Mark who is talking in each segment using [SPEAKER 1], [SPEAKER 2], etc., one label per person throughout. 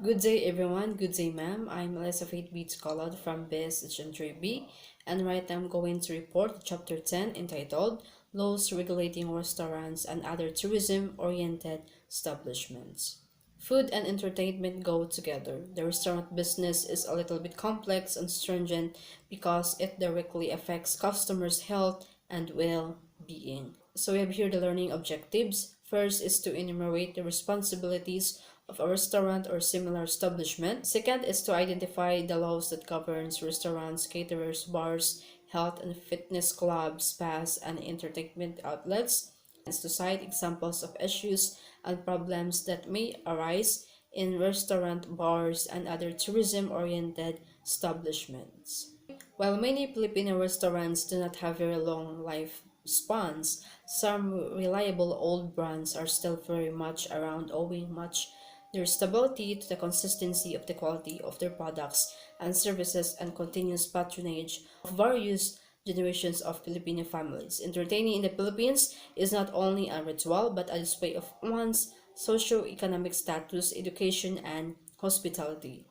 [SPEAKER 1] Good day everyone, good day ma'am. I'm Elaiza Taculod from BS Section 3B, and right now I'm going to report Chapter 10 entitled Laws Regulating Restaurants and Other Tourism-Oriented Establishments. Food and entertainment go together. The restaurant business is a little bit complex and stringent because it directly affects customers' health and well-being. So we have here the learning objectives. First is to enumerate the responsibilities of a restaurant or similar establishment. Second is to identify the laws that governs restaurants, caterers, bars, health and fitness clubs, spas, and entertainment outlets. Is to cite examples of issues and problems that may arise in restaurant, bars, and other tourism-oriented establishments. While many Filipino restaurants do not have very long lifespans, some reliable old brands are still very much around, owing much their stability to the consistency of the quality of their products and services and continuous patronage of various generations of Filipino families. Entertaining in the Philippines is not only a ritual but a display of one's socio-economic status, education, and hospitality.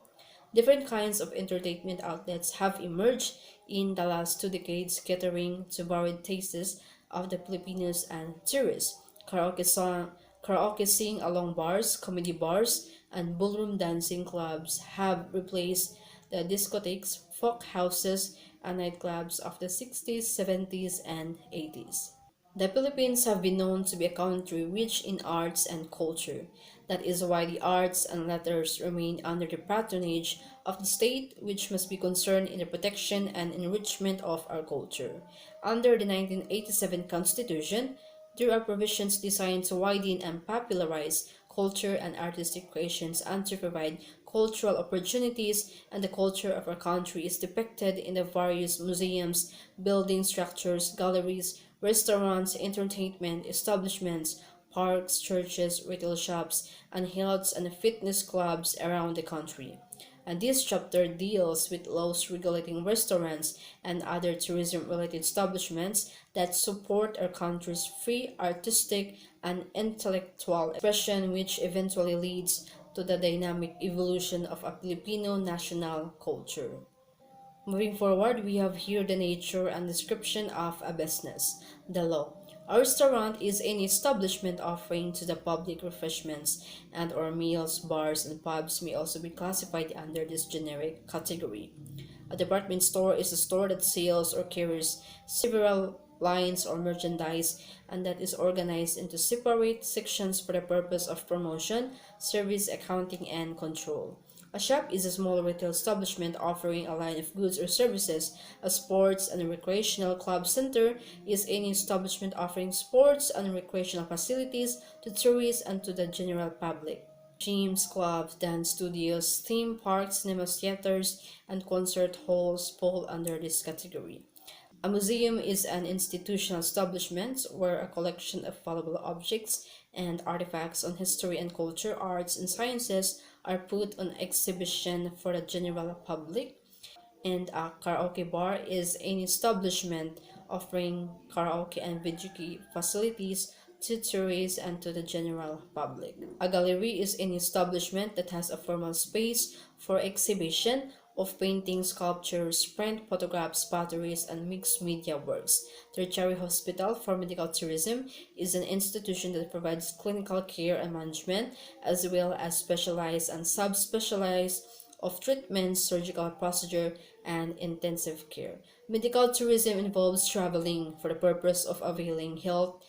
[SPEAKER 1] Different kinds of entertainment outlets have emerged in the last 2 decades, catering to varied tastes of the Filipinos and tourists. Karaoke sing-along bars, comedy bars, and ballroom dancing clubs have replaced the discotheques, folk houses, and nightclubs of the 60s, 70s, and 80s. The Philippines have been known to be a country rich in arts and culture. That is why the arts and letters remain under the patronage of the state, which must be concerned in the protection and enrichment of our culture. Under the 1987 Constitution, there are provisions designed to widen and popularize culture and artistic creations and to provide cultural opportunities, and the culture of our country is depicted in the various museums, building structures, galleries, restaurants, entertainment establishments, parks, churches, retail shops, and health and fitness clubs around the country. And this chapter deals with laws regulating restaurants and other tourism-related establishments that support our country's free artistic and intellectual expression, which eventually leads to the dynamic evolution of a Filipino national culture. Moving forward, we have here the nature and description of a business. The law. A restaurant is any establishment offering to the public refreshments and or meals. Bars and pubs may also be classified under this generic category. A department store is a store that sells or carries several lines or merchandise and that is organized into separate sections for the purpose of promotion, service, accounting, and control. A shop is a small retail establishment offering a line of goods or services. A sports and recreational club center is any establishment offering sports and recreational facilities to tourists and to the general public. Gyms, clubs, dance studios, theme parks, cinema theaters, and concert halls fall under this category. A museum is an institutional establishment where a collection of valuable objects and artifacts on history and culture, arts, and sciences are put on exhibition for the general public. And a karaoke bar is an establishment offering karaoke and video facilities to tourists and to the general public. A gallery is an establishment that has a formal space for exhibition of paintings, sculptures, print, photographs, potteries, and mixed media works. Tertiary hospital for medical tourism is an institution that provides clinical care and management, as well as specialized and subspecialized of treatments, surgical procedure, and intensive care. Medical tourism involves traveling for the purpose of availing health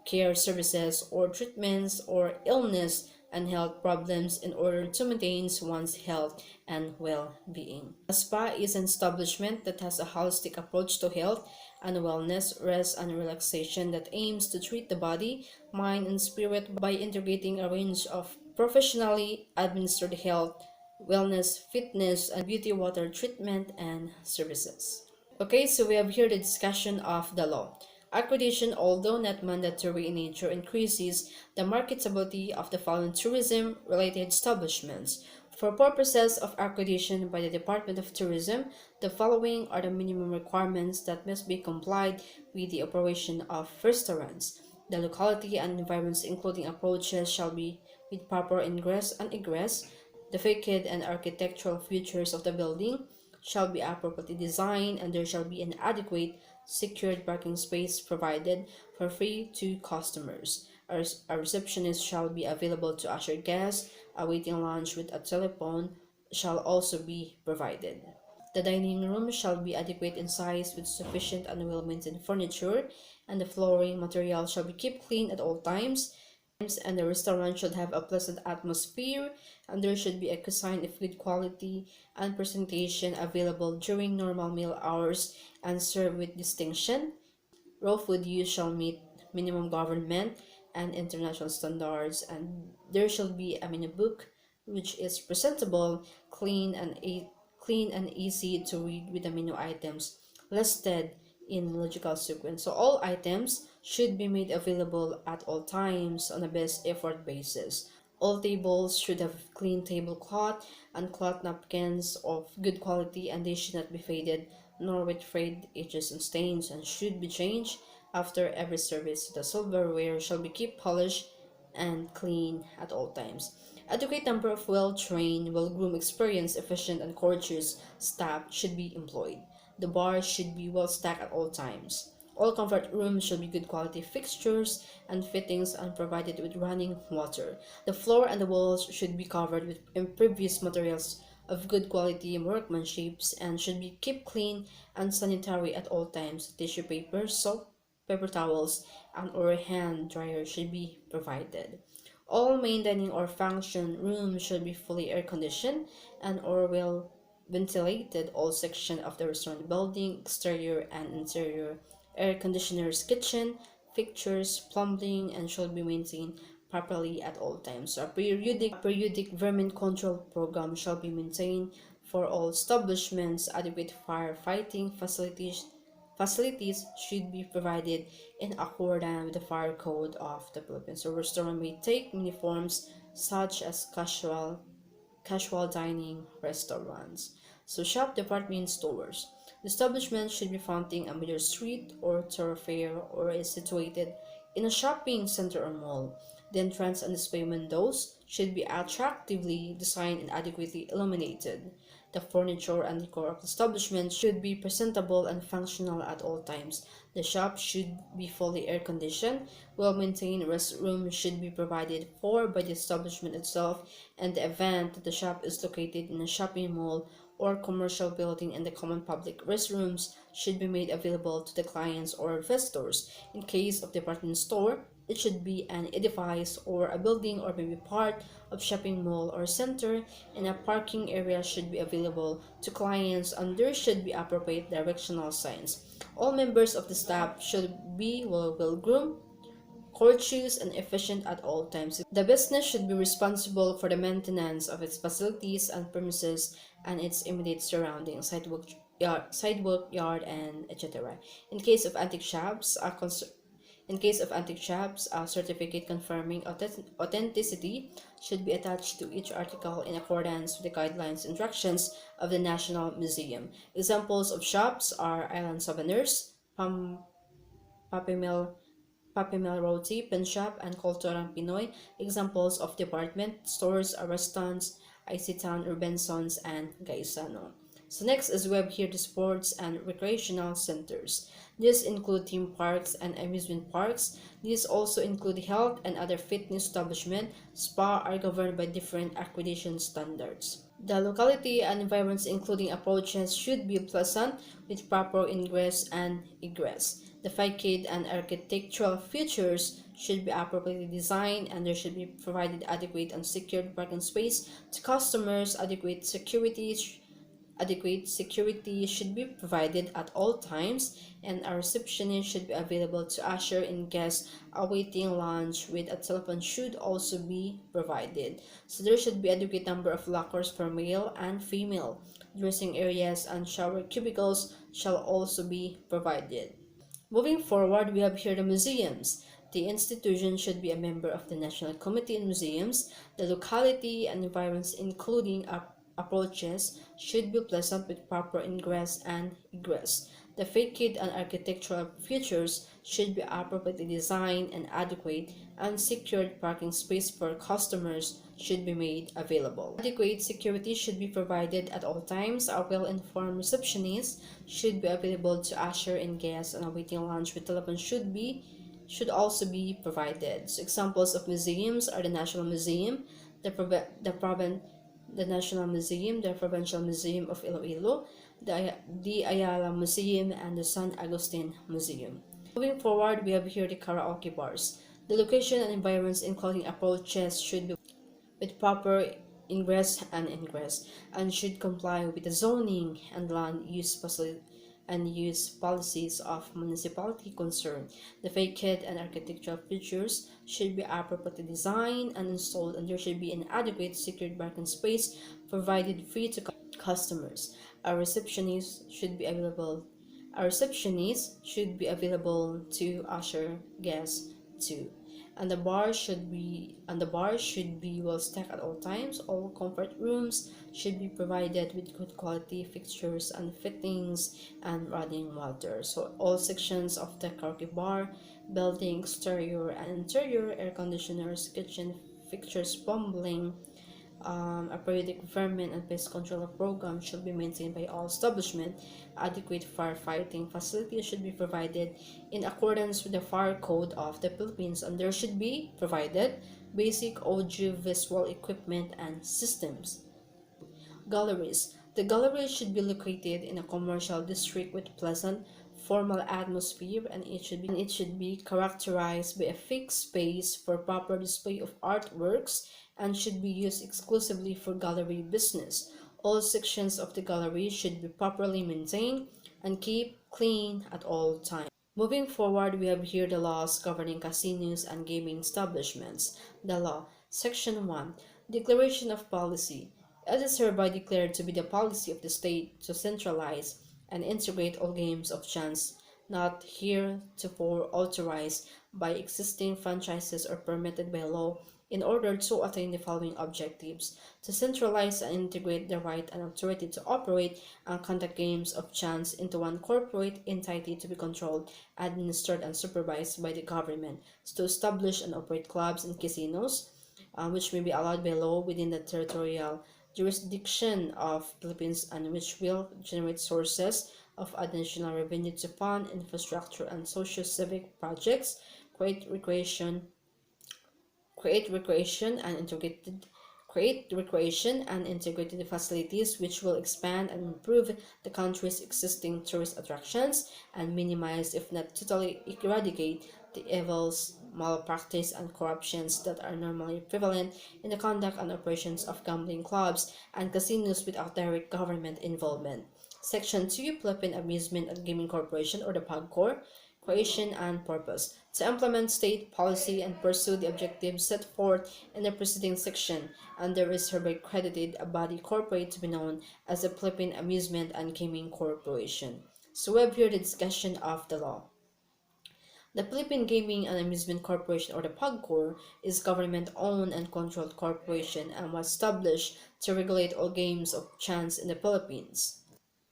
[SPEAKER 1] care services or treatments or illness and health problems in order to maintain one's health and well-being. A spa is an establishment that has a holistic approach to health and wellness, rest, and relaxation that aims to treat the body, mind, and spirit by integrating a range of professionally administered health, wellness, fitness, and beauty water treatment and services. Okay, so we have here the discussion of the law. Accreditation, although not mandatory in nature, increases the marketability of the following tourism-related establishments. For purposes of accreditation by the Department of Tourism, the following are the minimum requirements that must be complied with the operation of restaurants. The locality and environments including approaches shall be with proper ingress and egress, The facade and architectural features of the building shall be appropriately designed, and there shall be an adequate secured parking space provided for free to customers. A receptionist shall be available to usher guests. A waiting lounge with a telephone shall also be provided. The dining room shall be adequate in size with sufficient and well-maintained furniture, and the flooring material shall be kept clean at all times, and the restaurant should have a pleasant atmosphere, and there should be a cuisine of good quality and presentation available during normal meal hours and served with distinction. Raw food use shall meet minimum government and international standards, and there shall be a menu book which is presentable, clean and easy to read with the menu items listed in logical sequence. So all items should be made available at all times on a best effort basis. All tables should have clean tablecloth and cloth napkins of good quality, and they should not be faded nor with frayed edges and stains, and should be changed after every service. The silverware shall be kept polished and clean at all times. Adequate number of well-trained, well-groomed, experienced, efficient, and courteous staff should be employed. The bar should be well stacked at all times. All comfort rooms should be good quality fixtures and fittings and provided with running water. The floor and the walls should be covered with impervious materials of good quality workmanship and should be kept clean and sanitary at all times. Tissue paper, soap, paper towels, and or hand dryer should be provided. All main dining or function rooms should be fully air conditioned and or well ventilated. All sections of the restaurant building, exterior and interior air conditioners, kitchen, fixtures, plumbing, and should be maintained properly at all times. So a periodic vermin control program shall be maintained for all establishments. Adequate firefighting facilities should be provided in accordance with the fire code of the Philippines. So restaurant may take many forms such as casual dining restaurants. So shop department stores. The establishment should be fronting a major street or thoroughfare or is situated in a shopping center or mall. The entrance and display windows should be attractively designed and adequately illuminated. The furniture and decor of the establishment should be presentable and functional at all times. The shop should be fully air conditioned. Well-maintained restrooms should be provided for by the establishment itself, and the event that the shop is located in a shopping mall or commercial building, and the common public restrooms should be made available to the clients or visitors. In case of department store, it should be an edifice or a building or maybe part of shopping mall or center, and a parking area should be available to clients, and there should be appropriate directional signs. All members of the staff should be well-groomed, courteous, and efficient at all times. The business should be responsible for the maintenance of its facilities and premises and its immediate surroundings, sidewalk yard, and etc. In case of antique shops, a certificate confirming authenticity should be attached to each article in accordance with the guidelines instructions of the National Museum. Examples of shops are Island Souvenirs, Papimil Papimel Roti, Pen Shop, and Kulturang Pinoy. Examples of department stores are restaurants, Town, Robinsons, and Gaisano. So next is we have here the sports and recreational centers. These include theme parks and amusement parks. These also include health and other fitness establishment. Spa are governed by different accreditation standards. The locality and environments including approaches should be pleasant with proper ingress and egress. The facade and architectural features should be appropriately designed, and there should be provided adequate and secured parking space to customers. Adequate security should be provided at all times, and a receptionist should be available to usher in guests. A waiting lounge with a telephone should also be provided. So there should be adequate number of lockers for male and female. Dressing areas and shower cubicles shall also be provided. Moving forward, we have here the museums. The institution should be a member of the National Committee in Museums. The locality and environments including approaches should be pleasant with proper ingress and egress. The facade and architectural features should be appropriately designed and adequate, and secured parking space for customers should be made available. Adequate security should be provided at all times. A well-informed receptionist should be available to usher in guests, and a waiting lounge with telephone should also be provided. So examples of museums are the National Museum, the, Prov- the, Proven- the National Museum, the Provincial Museum of Iloilo, the Ayala Museum, and the San Agustin Museum. Moving forward, we have here the karaoke bars. The location and environments including approaches should be with proper ingress and ingress, and should comply with the zoning and land use policies of municipality concerned. The facade and architectural features should be appropriately designed and installed, and there should be an adequate secured parking space provided free to customers. A receptionist should be available. A receptionist should be available to usher guests too. And the bar should be well stocked at all times. All comfort rooms should be provided with good quality fixtures and fittings and running water. So all sections of the karaoke bar, building exterior and interior, air conditioners, kitchen fixtures, plumbing, a periodic vermin and pest control program should be maintained by all establishment. Adequate firefighting facilities should be provided in accordance with the Fire Code of the Philippines, and there should be provided basic audio-visual equipment and systems. Galleries. The gallery should be located in a commercial district with pleasant, formal atmosphere, and it should be characterized by a fixed space for proper display of artworks, and should be used exclusively for gallery business. All sections of the gallery should be properly maintained and kept clean at all times. Moving forward, we have here the laws governing casinos and gaming establishments. The law. Section 1. Declaration of policy. It is hereby declared to be the policy of the state to centralize and integrate all games of chance not heretofore authorized by existing franchises or permitted by law, in order to attain the following objectives: to centralize and integrate the right and authority to operate and conduct games of chance into one corporate entity to be controlled, administered, and supervised by the government; to establish and operate clubs and casinos, which may be allowed by law within the territorial jurisdiction of Philippines, and which will generate sources of additional revenue to fund infrastructure and socio-civic projects, create recreation create recreation and integrated facilities which will expand and improve the country's existing tourist attractions, and minimize, if not totally eradicate, the evils, malpractice, and corruptions that are normally prevalent in the conduct and operations of gambling clubs and casinos without direct government involvement. Section 2. Philippine Amusement and Gaming Corporation, or the PAGCOR. Creation and purpose: to implement state policy and pursue the objectives set forth in the preceding section, and there is hereby credited a body corporate to be known as the Philippine Amusement and Gaming Corporation. So we have here the discussion of the law. The Philippine Gaming and Amusement Corporation, or the PAGCOR, is government-owned and controlled corporation and was established to regulate all games of chance in the Philippines.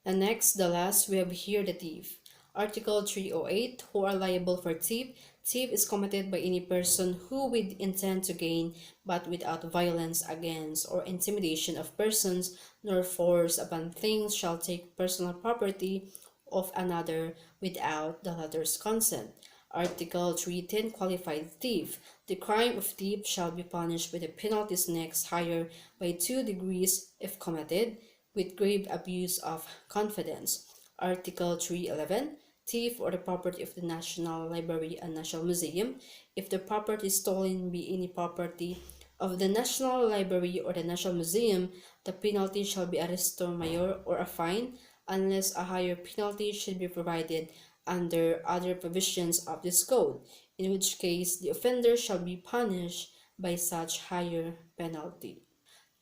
[SPEAKER 1] And next, the last, we have here the thief. Article 308, who are liable for thief. Thief is committed by any person who with intent to gain, but without violence against or intimidation of persons, nor force upon things, shall take personal property of another without the latter's consent. Article 310, qualified thief. The crime of thief shall be punished with the penalties next higher by 2 degrees if committed with grave abuse of confidence. Article 311, thief or the property of the National Library and National Museum. If the property stolen be any property of the National Library or the National Museum, the penalty shall be arresto mayor or a fine, unless a higher penalty should be provided under other provisions of this code, in which case the offender shall be punished by such higher penalty.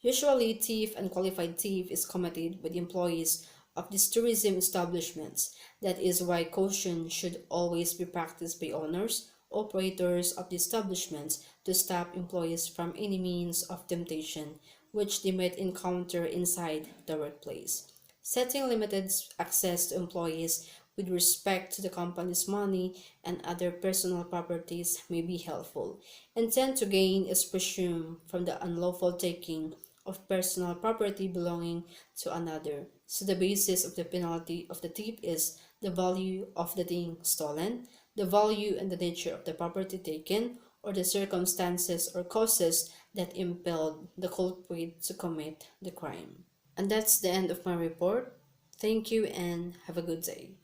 [SPEAKER 1] Usually, thief and qualified thief is committed with employees of these tourism establishments. That is why caution should always be practiced by owners, operators of the establishments to stop employees from any means of temptation which they might encounter inside the workplace. Setting limited access to employees with respect to the company's money and other personal properties may be helpful. Intent to gain is presumed from the unlawful taking of personal property belonging to another. So the basis of the penalty of the thief is the value of the thing stolen, the value and the nature of the property taken, or the circumstances or causes that impelled the culprit to commit the crime. And that's the end of my report. Thank you and have a good day.